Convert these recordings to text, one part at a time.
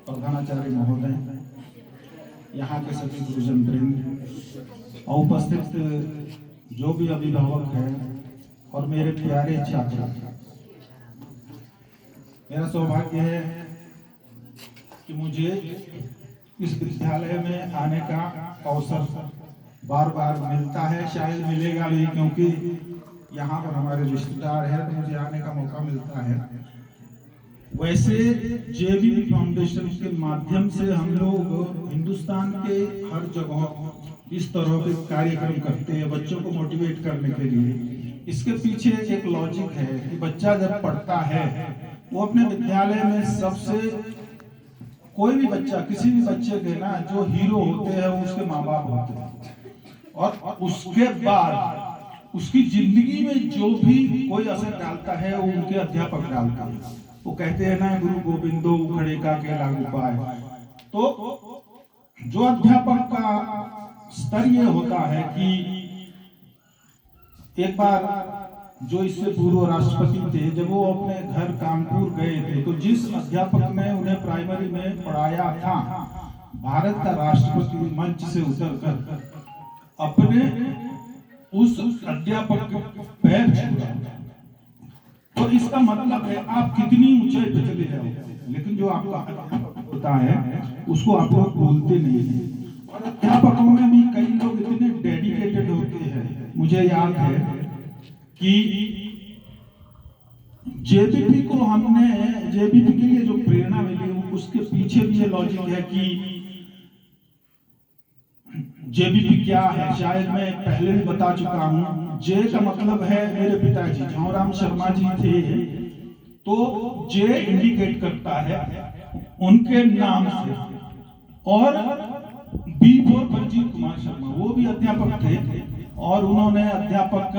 प्रधानाचार्य महोदय, यहाँ के सभी गुरुजन वृंद और उपस्थित जो भी अभिभावक हैं और मेरे प्यारे छात्र, मेरा सौभाग्य है कि मुझे इस विद्यालय में आने का अवसर बार बार मिलता है, शायद मिलेगा भी, क्योंकि यहाँ पर हमारे रिश्तेदार हैं तो मुझे आने का मौका मिलता है। वैसे जेबीपी फाउंडेशन के माध्यम से हम लोग हिंदुस्तान के हर जगह इस तरह के कार्यक्रम करते हैं बच्चों को मोटिवेट करने के लिए। इसके पीछे एक लॉजिक है कि बच्चा जब पढ़ता है वो अपने विद्यालय में सबसे, कोई भी बच्चा, किसी भी बच्चे के ना जो हीरो होते हैं वो उसके माँ बाप होते हैं, और उसके बाद उसकी जिंदगी में जो भी कोई असर डालता है वो उनके अध्यापक डालता है। वो कहते हैं ना, गुरु गोविंदो उखड़े का केला उपाय। तो जो अध्यापक का स्तर ये होता है कि एक बार जो इससे पूर्व राष्ट्रपति थे, जब वो अपने घर कानपुर गए थे तो जिस अध्यापक ने उन्हें प्राइमरी में पढ़ाया था, भारत का राष्ट्रपति मंच से उतरकर अपने उस अध्यापक के पैर छुआ। तो इसका मतलब है आप कितनी ऊंचाई पे चले जाओ, लेकिन जो आपका अध्यापक होता है उसको आप लोग भूलते नहीं है। और अध्यापकों में भी कई लोग इतने डेडिकेटेड होते हैं। मुझे याद है कि जेबीपी को हमने, जेबीपी के लिए जो प्रेरणा मिली उसके पीछे भी ये लॉजिक है कि जेबीपी क्या है, शायद मैं पहले भी बता चुका हूं। जे का मतलब है मेरे पिताजी झाऊराम शर्मा जी थे, तो जे इंडिकेट करता है उनके नाम से, और बी फॉर बलजीत कुमार शर्मा, वो भी अध्यापक थे और उन्होंने अध्यापक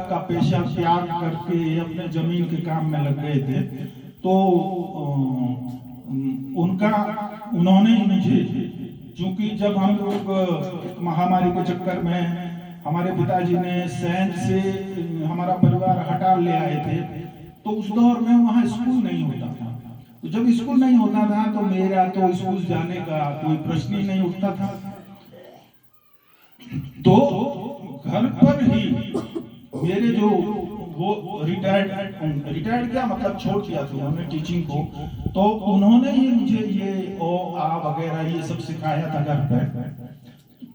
का पेशा त्याग करके अपने जमीन के काम में लग गए थे। तो उन्होंने मुझे, क्योंकि जब हम लोग महामारी के चक्कर में हमारे पिताजी ने सैंज से हमारा परिवार हटा ले आए थे, तो उस दौर में वहाँ स्कूल नहीं होता था। तो जब स्कूल नहीं होता था तो मेरा तो स्कूल जाने का कोई प्रश्न ही नहीं उठता था। तो घर पर ही मेरे जो वो रिटायर्ड क्या मतलब छोड़ दिया था उन्होंने टीचिंग को, तो उन्होंने ही मुझे ये ओ आ वगैरह ये सब सिखाया था घर पर।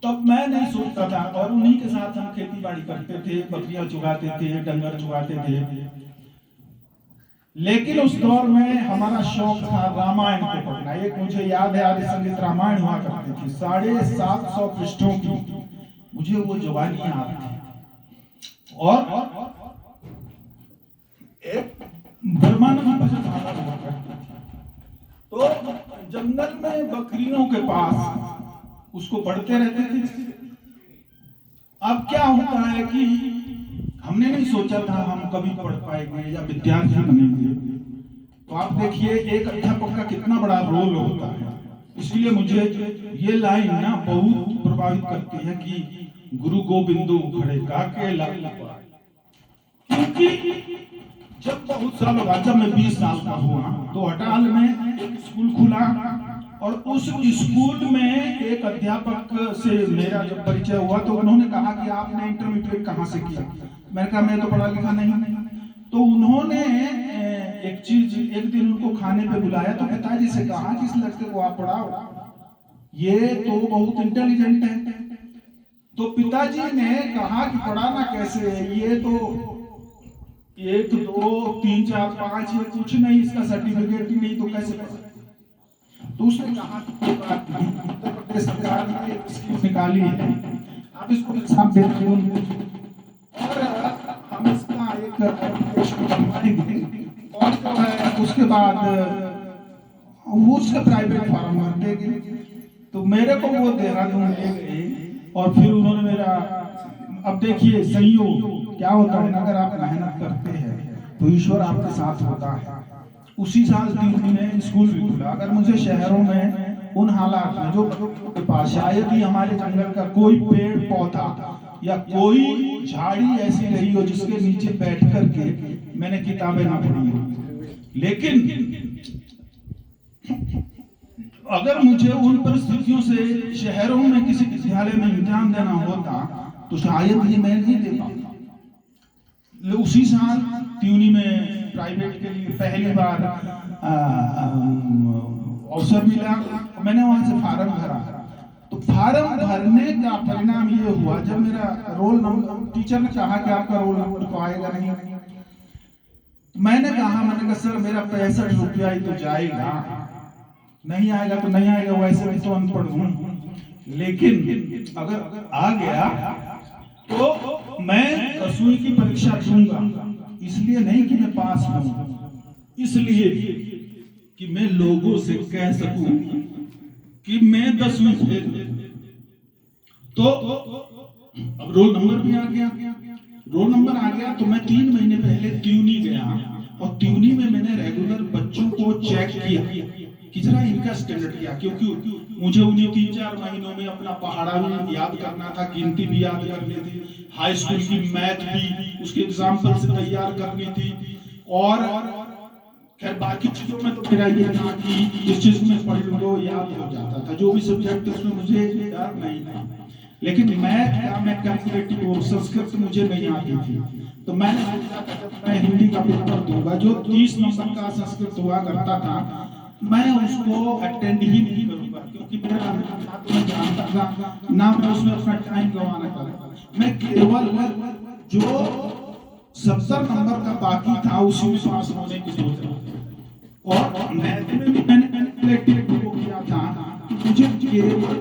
तब मैं नहीं सोचता था, और उन्हीं के साथ हम खेती बाड़ी करते थे, बकरियां चुगाते थे, डंगर चुगाते थे। लेकिन उस दौर में हमारा शौक था रामायण को पढ़ना। एक मुझे याद है आदि संगीत रामायण हुआ करती थी, 750 पृष्ठों की, मुझे वो जवानी याद थी। और एक ब्रह्मानंद भजन हुआ करती थी, तो जंगल में बकरियों के पास उसको पढ़ते रहते थे। अब क्या होता है कि हमने नहीं सोचा था हम कभी पढ़ पाएंगे या विद्यार्थी बनेंगे। तो आप देखिए एक अध्यापक का कितना बड़ा रोल होता है। इसलिए मुझे ये लाइन ना बहुत प्रभावित करती है कि गुरु गोविंदो उखड़े का केला, क्योंकि जब बहुत सालों बाद, जब मैं 20 साल का हुआ तो हटाल में एक स्कूल खुला, और उस स्कूल में एक अध्यापक से मेरा जब परिचय हुआ तो उन्होंने कहा कि आपने इंटरमीडिएट कहाँ से किया। मैंने कहा मैं तो पढ़ा लिखा नहीं। तो उन्होंने एक चीज, एक दिन उनको खाने पे बुलाया तो पिताजी से कहा कि इस लड़के को आप पढ़ाओ, ये तो बहुत इंटेलिजेंट है। तो पिताजी ने कहा कि पढ़ाना कैसे, ये तो 1 2 3 4 5 ये कुछ नहीं, इसका सर्टिफिकेट ही नहीं, तो कैसे पढ़ा। तो उसने कहा उत्तर प्रदेश सरकार ने स्कीम निकाली है, आप इसको एग्जाम देते हो और हम इसका एक बनवाएंगे, और जो है उसके बाद वो उसके प्राइवेट फार्म भर देंगे। तो मेरे को वो देहरादून ले गए और फिर उन्होंने मेरा, अब देखिए संयोग क्या होता है, अगर आप मेहनत करते हैं तो ईश्वर आपके साथ होता है। उसी साल 3 में स्कूल भी खुला। अगर मुझे शहरों में उन हालात में जो के पास शायद ही हमारे जंगल का कोई पेड़ पौधा या कोई झाड़ी ऐसी रही हो जिसके नीचे बैठ करके मैंने किताबें ना पढ़ी हो, लेकिन अगर मुझे उन परिस्थितियों से शहरों में किसी विद्यालय में इम्तिहान देना होता तो शायद ये मैं नहीं दे पाता। उसी साल त्यूनी में प्राइवेट के लिए पहली बार अवसर मिला, मैंने वहां से फार्म भरा। तो फार्म भरने का परिणाम ये हुआ, जब मेरा रोल नंबर, टीचर ने कहा कि आपका रोल नंबर तो आएगा नहीं। मैंने कहा सर मेरा 65 रुपया ही तो जाएगा, नहीं आएगा तो नहीं आएगा, वैसे भी तो अनपढ़ हूं, लेकिन अगर आ गया तो मैं 10वीं की परीक्षा दूंगा। इसलिए नहीं कि मैं पास हूं, इसलिए कि मैं लोगों से कह सकूं कि मैं 10वीं फेल। तो अब रोल नंबर भी आ गया। रोल नंबर आ गया तो मैं 3 महीने पहले त्यूनी गया, और त्यूनी में मैंने रेगुलर बच्चों को चेक किया कि जरा इनका स्टैंडर्ड क्या, क्योंकि मुझे उन्हें 3-4 महीनों में अपना पहाड़ा भी याद करना था, गिनती भी याद करनी थी, हाई स्कूल की मैथ भी उसके एग्जाम्पल से तैयार करनी थी, और खैर बाकी चीजों में तो मेरा ये था कि जिस चीज में पढ़ लूंगा याद हो जाता था, जो भी सब्जेक्ट उसमें मुझे डर नहीं था। लेकिन मैथ का, मैं कैलकुलेटिव और संस्कृत मुझे नहीं आती थी, तो मैंने सोचा था जब मैं हिंदी का पेपर दूंगा, जो 30 नंबर का संस्कृत हुआ करता था, मैं उसको अटेंड ही नहीं करूंगा, क्योंकि मेरा ना तो मैं जानता था, ना मैं उसमें अपना टाइम गंवाना था। मैं केवल जो 70 नंबर का बाकी था उसी में पास होने की सोच रहा था। और मैथ में भी मैंने कैलकुलेटिव किया था कि मुझे केवल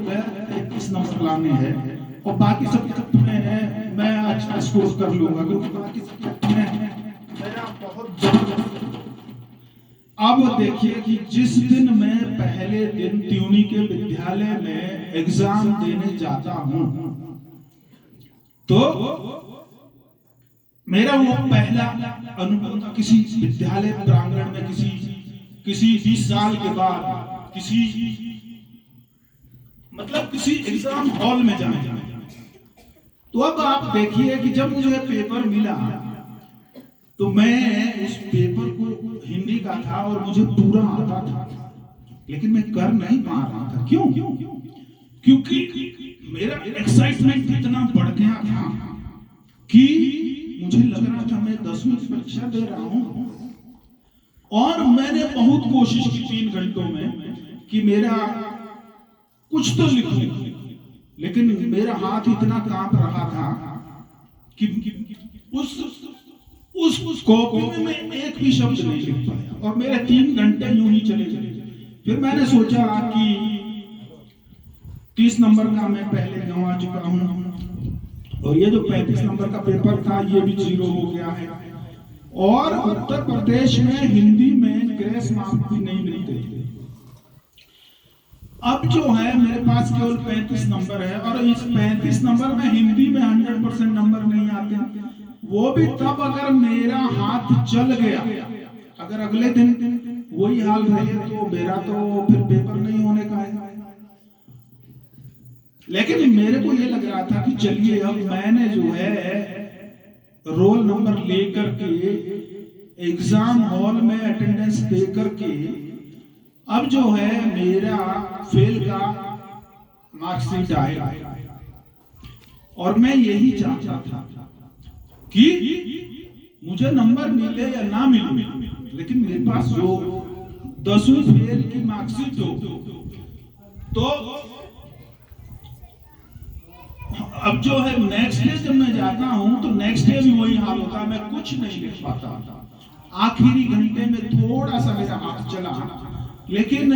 33 नंबर लाने हैं, और बाकी सब्जेक्ट में मैं अच्छा स्कोर कर लूंगा, क्योंकि बाकी सब्जेक्ट में मेरा बहुत जबरदस्त। अब देखिए कि जिस दिन मैं पहले दिन त्यूनी के विद्यालय में एग्जाम देने जाता हूं, तो मेरा वो पहला अनुभव था किसी विद्यालय प्रांगण में, किसी 20 साल के बाद किसी एग्जाम हॉल में जाना। तो अब आप देखिए कि जब मुझे पेपर मिला, तो मैं उस पेपर को, हिंदी का था और मुझे पूरा आता था, लेकिन मैं कर नहीं पा रहा था। क्यों? क्योंकि मेरा एक्साइटमेंट इतना बढ़ गया था कि मुझे लग रहा था मैं 10वीं की परीक्षा दे रहा हूं, और मैंने बहुत कोशिश की 3 घंटों में कि मेरा कुछ तो लिखूं, लेकिन मेरा हाथ इतना कांप रहा था कि उस कॉपी में मैं एक भी शब्द नहीं लिख पाया, और मेरे 3 घंटे यूं ही चले गए। फिर मैंने सोचा कि 30 नंबर का मैं पहले गंवा चुका हूं, और ये जो 35 नंबर का पेपर था ये भी 0 हो गया है, और उत्तर प्रदेश में हिंदी में ग्रेस मार्क भी नहीं मिलते थे। अब जो है मेरे पास केवल 35 नंबर है, और इस 35 नंबर में हिंदी में 100% नंबर नहीं आते, वो भी तब अगर मेरा हाथ चल गया। अगर अगले दिन वही हाल रहे तो मेरा तो फिर पेपर नहीं होने का है। लेकिन मेरे को ये लग रहा था कि चलिए अब मैंने जो है रोल नंबर लेकर के एग्जाम हॉल में अटेंडेंस दे करके अब जो है मेरा फेल का मार्कशीट आएगा, और मैं यही चाहता था कि मुझे नंबर मिले या ना मिले, लेकिन मेरे पास जो 10वीं फेल की मार्कशीट हो। तो अब जो है नेक्स्ट डे जब मैं जाता हूं तो नेक्स्ट डे भी वही हाल होता है, मैं कुछ नहीं लिख पाता। आखिरी घंटे में थोड़ा सा मेरा हाथ चला, लेकिन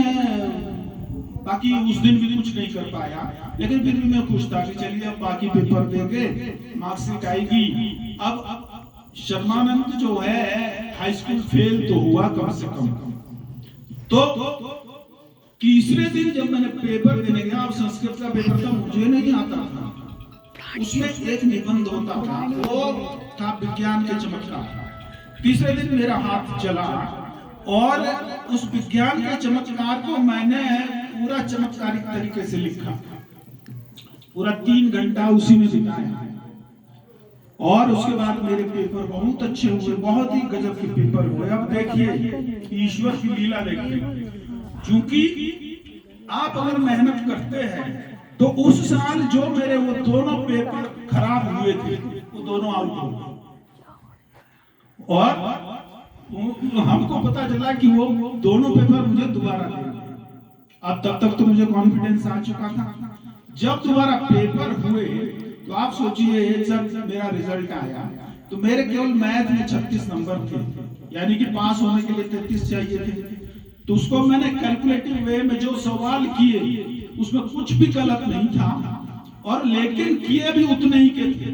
बाकी उस दिन भी कुछ नहीं कर पाया, लेकिन फिर भी मैं खुश था कि चलिए अब बाकी पेपर देके मार्कशीट आएगी। अब शर्मानंद जो है हाई स्कूल फेल तो हुआ कम से कम। तो तीसरे दिन जब मैंने पेपर देने गया, अब संस्कृत का पेपर था, मुझे नहीं आता था, उसमें एक निबंध होता था, वो था विज्ञान के चमत्कार। तीसरे दिन मेरा हाथ चला, और उस विज्ञान के चमत्कार को मैंने पूरा चमत्कारिक तरीके से लिखा, पूरा 3 घंटा उसी में बिताया, और उसके बाद मेरे पेपर बहुत अच्छे हुए, बहुत ही गजब के पेपर हुए। अब देखिए ईश्वर की लीला देखिए, क्योंकि आप अगर मेहनत करते हैं तो उस साल जो मेरे वो दोनों पेपर खराब हुए थे वो दोनों आउट हो गए, और हमको पता चला कि वो दोनों पेपर मुझे दोबारा देना। अब तब तक तो मुझे कॉन्फिडेंस आ चुका था। जब दोबारा पेपर हुए तो आप सोचिए जब मेरा रिजल्ट आया तो मेरे केवल मैथ में 36 नंबर थे, यानी कि पास होने के लिए 33 चाहिए थे। तो उसको मैंने कैलकुलेटिव वे में जो सवाल किए उसमें कुछ भी गलत नहीं था, और लेकिन किए भी उतने ही के थे,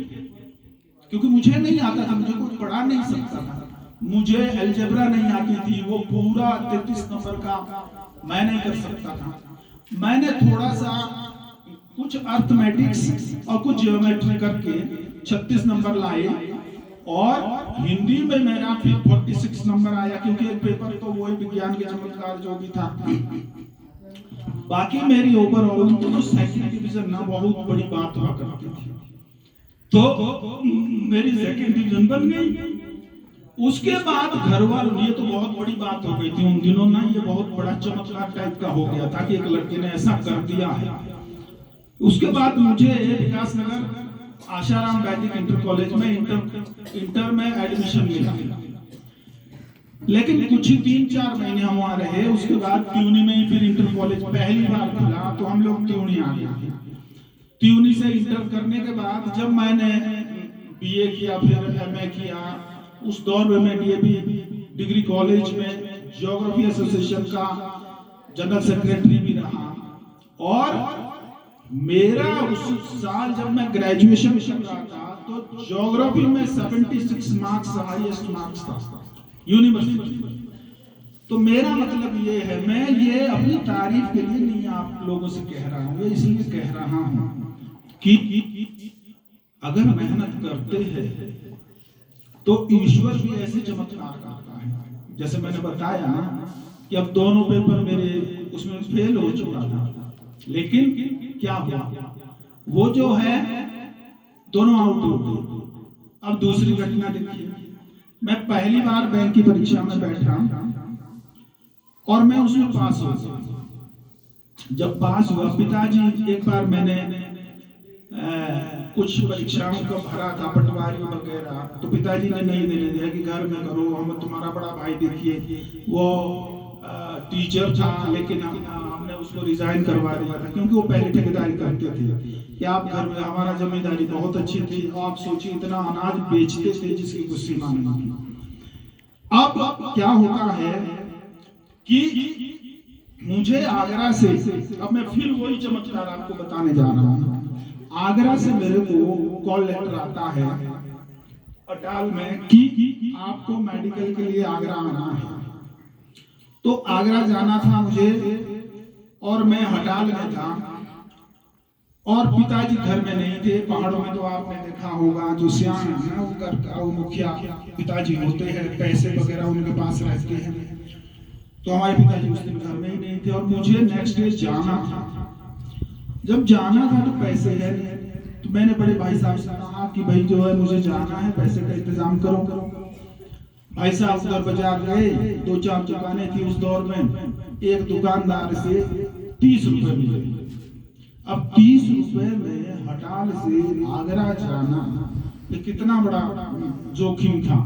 क्योंकि मुझे नहीं आता था, मुझे कोई पढ़ा नहीं सकता था, मुझे अलजेब्रा नहीं आती थी, वो पूरा 33 नंबर का मैं नहीं कर सकता था। मैंने थोड़ा सा कुछ अर्थमेटिक्स और कुछ ज्योमेट्री करके 36 नंबर लाए, और हिंदी में मेरा फिर 46 नंबर आया, क्योंकि एक पेपर तो वो विज्ञान के चमत्कार जो भी था। बाकी मेरी ओवरऑल तो सेकंड डिवीजन ना बहुत बड़ी बात हुआ करती थी, तो मेरी सेकंड डिवीजन बन गई। उसके बाद घर वालों, ये तो बहुत बड़ी बात हो गई थी उन दिनों ना, ये बहुत बड़ा चमत्कार टाइप का हो गया था कि एक लड़के ने ऐसा कर दिया है। उसके बाद मुझे विकासनगर आशाराम वैदिक इंटर कॉलेज में इंटर में एडमिशन मिला, लेकिन कुछ ही 3-4 महीने हम वहां रहे। उसके बाद त्यूनी में ही फिर इंटर कॉलेज पहली बार खुला तो हम लोग त्यूनी आ गए। त्यूनी से इंटर करने के बाद जब मैंने बीए किया फिर एमए किया, उस दौर में मैं डीएवी डिग्री कॉलेज में ज्योग्राफी एसोसिएशन का जनरल सेक्रेटरी भी रहा, और मेरा उस साल जब मैं ग्रेजुएशन कर रहा था तो ज्योग्राफी में 76 मार्क्स हाईएस्ट मार्क्स था यूनिवर्सिटी। तो मेरा मतलब ये है, मैं ये अपनी तारीफ के लिए नहीं आप लोगों से कह रहा हूँ, ये इसलिए कह रहा हूँ कि अगर मेहनत करते हैं तो ईश्वर भी ऐसे चमत्कार करता है। जैसे मैंने बताया ना कि अब दोनों पेपर मेरे उसमें फेल हो चुका था, लेकिन क्या हुआ, वो जो है दोनों आउट हो गए। अब दूसरी घटना देखिए, मैं पहली बार बैंक की परीक्षा में बैठा और मैं उसमें पास हो गया। जब पास हुआ, पिताजी, एक बार मैंने कुछ परीक्षाओं का भरा था पटवारी वगैरह, तो पिताजी ने नहीं देने दिया कि घर में करो, हम तुम्हारा बड़ा भाई देखिए वो टीचर था, लेकिन हमने उसको रिजाइन करवा दिया था, क्योंकि वो पहले ठेकेदारी करते थे कि आप घर में, हमारा जमींदारी बहुत अच्छी थी, आप सोचिए इतना अनाज बेचते थे जिसकी कुछ सीमा नहीं थी। अब क्या होता है कि मुझे आगरा से, अब मैं फिर वही चमत्कार आपको बताने जा रहा हूँ, आगरा से मेरे को कॉल लेटर आता है अटाल में कि आपको मेडिकल के लिए आगरा आना है। तो आगरा जाना था मुझे, और मैं हटाल में था, और पिताजी घर में नहीं थे। पहाड़ों में तो आपने देखा होगा जो सियान है ना, उनका वो मुखिया पिताजी होते हैं, पैसे वगैरह उनके पास रहते हैं। तो हमारे पिताजी उस दिन घर में ही नहीं थे, और मुझे नेक्स्ट डे जाना था। जब जाना था तो पैसे है, तो मैंने बड़े भाई साहब से कहा कि भाई जो है मुझे जाना है, पैसे का इंतजाम करो। भाई साहब उधर बाजार गए, 2-4 दुकानें थी उस दौर में, एक दुकानदार से 30 रुपए मिले। अब 30 रुपए में हटाल से आगरा जाना ये कितना बड़ा जोखिम था,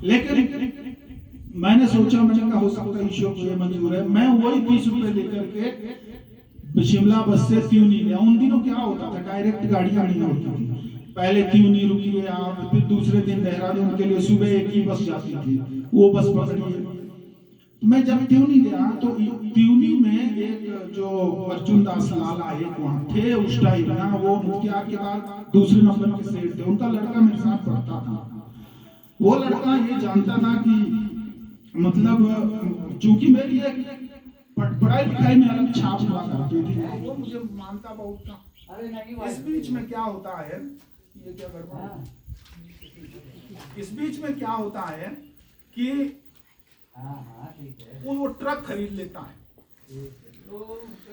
लेकिन मैंने सोचा, मैंने कहा हो सकता है ईश्वर को ये मंजूर है, मैं वही 30 रुपए लेकर के शिमला बस से त्यूनी गया। उन दिनों क्या होता था, डायरेक्ट गाड़ियां नहीं होती थी, पहले त्यूनी रुकिए आप, फिर दूसरे दिन देहरादून के लिए सुबह एक ही बस जाती थी, वो बस पकड़िए। मैं जब त्यूनी गया तो त्यूनी में एक जो अर्जुन दास लाला एक वहां थे उस टाइम ना, वो मुखिया के बाद दूसरे नंबर के सेठ थे, उनका लड़का मेरे साथ पढ़ता था। वो लड़का ये जानता था कि मतलब चूंकि मेरी एक पढ़ाई लिखाई में अलग छाप हुआ करती थी, वो मुझे मानता बहुत था। इस बीच में क्या होता है, ये क्या गड़बड़, इस बीच में क्या होता है कि वो ट्रक खरीद लेता है।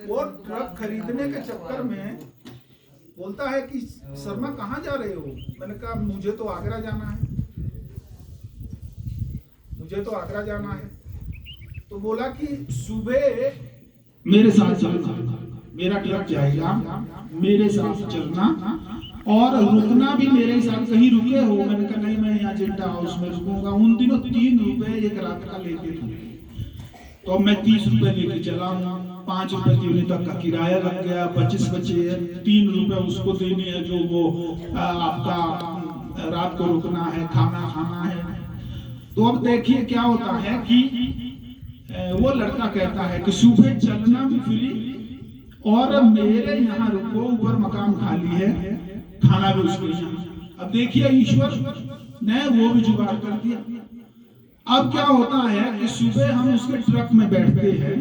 वो ट्रक खरीदने के चक्कर में बोलता है कि शर्मा कहाँ जा रहे हो? मैंने कहा मुझे तो आगरा जाना है, मुझे तो आगरा जाना है। तो बोला कि सुबह मेरे साथ चलना, मेरा ट्रक जाएगा, मेरे साथ चलना और रुकना भी मेरे साथ। कहीं रुके हो? मैंने कहा नहीं, मैं यहाँ जेंटा हाउस में रुकूंगा। उन दिनों 3 रुपए एक रात का लेते थे, तो मैं 30 रुपए लेके चला हूँ। 5 रुपए यूनिट तक का किराया लग गया, 25 बचे। 3 रुपए उसको देने हैं जो वो आपका रात को रुकना है, खाना खाना है। तो अब देखिए क्या होता है कि वो लड़का कहता है कि सुबह चलना भी फ्री और मेरे यहाँ रुको, ऊपर मकान खाली है, खाना भी उसके यहाँ। अब देखिए ईश्वर ने वो भी जुगाड़ कर दिया। अब क्या होता है कि सुबह हम उसके ट्रक में बैठते हैं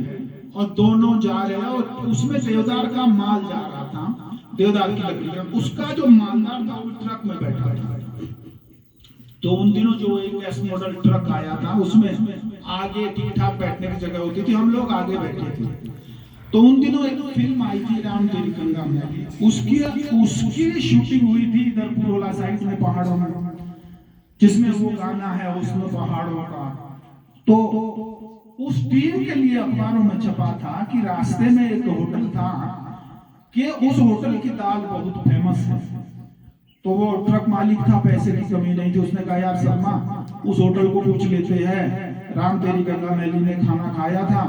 और दोनों जा रहे हैं, और उसमें देवदार का माल जा रहा था, देवदार की लकड़ी का। उसका जो मालदार था वो ट्रक में बैठा था। तो उन दिनों जो एक एस मॉडल ट्रक आया था, उसमें आगे ठीक ठाक बैठने की जगह होती थी, हम लोग आगे बैठे थे। तो उन दिनों एक फिल्म आई थी राम तेरी गंगा मैली, उसकी शूटिंग हुई थी इधर पुरोला साइड में, पहाड़ों में, जिसमें वो गाना है उसमें पहाड़ों का। तो उस टीम के लिए अखबारों में छपा था कि रास्ते में एक होटल था कि उस होटल की दाल बहुत फेमस है। तो वो ट्रक मालिक था, पैसे की कमी नहीं थी, उसने कहा यार शर्मा, उस होटल को पूछ लेते हैं, राम तेरी गंगा मैली ने खाना खाया था,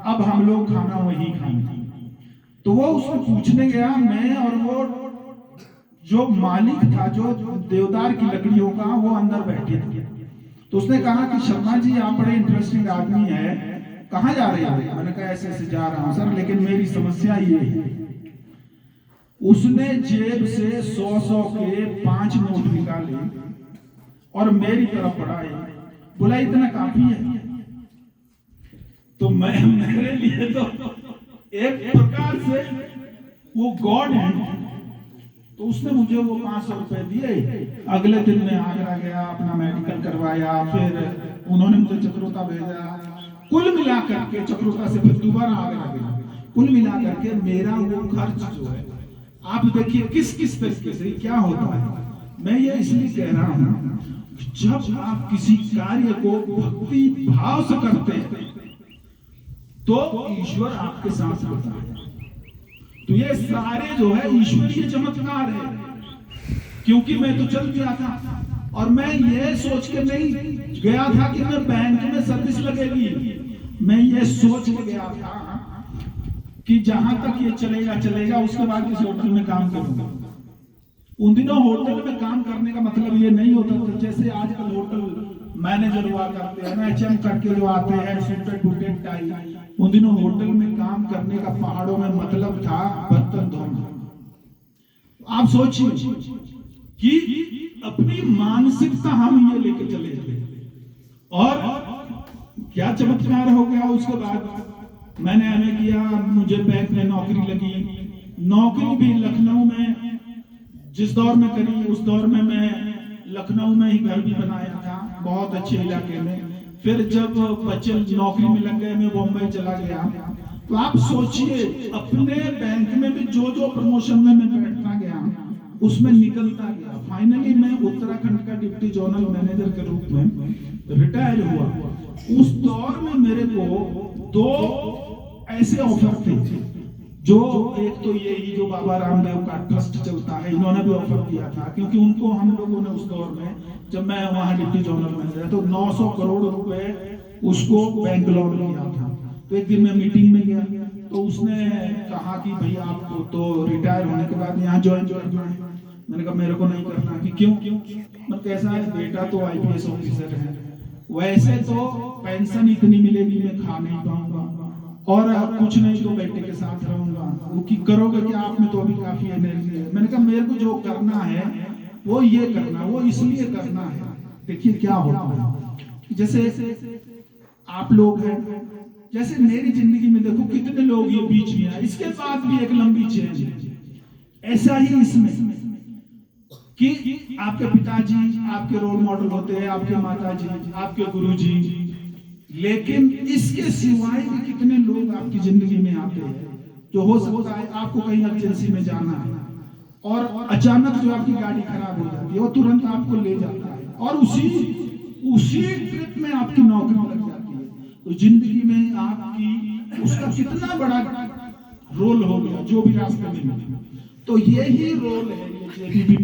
अब हम लोग खाना वहीं खाएंगे। तो वो उसको पूछने गया, मैं और वो जो मालिक था, जो देवदार की लकड़ियों का, वो अंदर बैठे थे। तो उसने कहा कि शर्मा जी आप बड़े इंटरेस्टिंग आदमी है, कहाँ जा रहे हैं? मैंने कहा ऐसे ऐसे जा रहा हूँ सर, लेकिन मेरी समस्या ये है। उसने जेब से 100 के 5 नोट निकाले और मेरी तरफ बढ़ाए, बोला इतना काफी है। तो मेरे लिए तो एक प्रकार से वो गॉड है। तो उसने मुझे वो 500 रुपए दिए। अगले दिन मैं आगरा गया, अपना मेडिकल करवाया, फिर उन्होंने मुझे चक्रोता भेजा। कुल मिलाकर के चक्रोता से फिर दोबारा आगरा गया। कुल मिलाकर के मेरा वो खर्च जो है, आप देखिए किस किस तरीके से क्या होता है। मैं ये इसलिए कह रहा हूं, जब आप किसी कार्य को भक्ति भाव से करते हैं तो ईश्वर आपके साथ होता है। तो ये सारे जो है ईश्वरीय चमत्कार है। क्योंकि मैं तो चल गया था और मैं ये सोच के नहीं गया था कि मैं बैंक में सर्विस लगेगी। मैं ये सोच के गया था कि जहां तक ये चलेगा चलेगा, उसके बाद किसी होटल में काम करूंगा। उन दिनों होटल में काम करने का मतलब ये नहीं होता था जैसे आजकल होटल मैनेजर हुआ करते हैं ना, एचएम करके जो आते हैं सूटेड बूटेड टाई। उन दिनों होटल में काम करने का पहाड़ों में मतलब था बर्तन धोना। आप सोचिए कि अपनी मानसिकता हम ये लेके चले थे और क्या चमत्कार हो गया। उसके बाद मैंने एमए किया, मुझे बैंक में नौकरी लगी। नौकरी भी लखनऊ में जिस दौर में करी, उस दौर में मैं लखनऊ में ही घर भी बनाया था, बहुत अच्छे इलाके में। फिर जब बच्चे नौकरी में लग गए, मैं बॉम्बे चला गया। तो आप सोचिए, अपने बैंक में भी जो जो प्रमोशन में मैं बैठता गया, उसमें निकलता गया। फाइनली मैं उत्तराखंड का डिप्टी जोनल मैनेजर के रूप में रिटायर हुआ। उस दौर में मेरे को 2 ऐसे ऑफर थे, जो एक तो यही जो बाबा रामदेव का ट्रस्ट चलता है, इन्होंने भी ऑफर किया था, क्योंकि उनको हम लोगों ने उस दौर में, जब मैं वहां डिप्टी जोनल मैनेजर, तो 900 करोड़ रुपए उसको बैंक लोन किया था। तो एक दिन मैं मीटिंग में गया, तो उसने कहा कि भैया आपको तो रिटायर होने के बाद यहाँ ज्वाइन करना है। मैंने कहा मेरे को नहीं करना। कि क्यों? मतलब कैसा है, बेटा तो आईपीएस ऑफिसर है, वैसे तो पेंशन इतनी मिलेगी मैं खा नहीं पाऊंगा, और कुछ नहीं तो बेटे के साथ रहूंगा। वो कि करोगे क्या, आप में तो अभी काफी एनर्जी है। मैंने कहा मेरे को जो करना है वो ये करना, वो इसलिए करना है। देखिए क्या होता है, जैसे आप लोग हैं, जैसे मेरी जिंदगी में देखो कितने लोग ये बीच में आए, इसके बाद भी एक लंबी चेंज है। ऐसा ही इसमें कि आपके पिताजी आपके रोल मॉडल होते हैं, आपके माताजी, आपके गुरुजी, लेकिन इसके सिवाय भी कितने लोग आपकी जिंदगी में आते हैं। जो हो सकता है आपको कहीं इमरजेंसी में जाना है और अचानक जो आपकी गाड़ी खराब हो जाती है, वो तुरंत आपको ले जाता है और उसी ट्रिप में आपकी नौकरी लग जाती है। तो जिंदगी में आपकी उसका कितना बड़ा रोल हो गया जो भी रास्ते में मिले। तो यही रोल है ये जेबीबी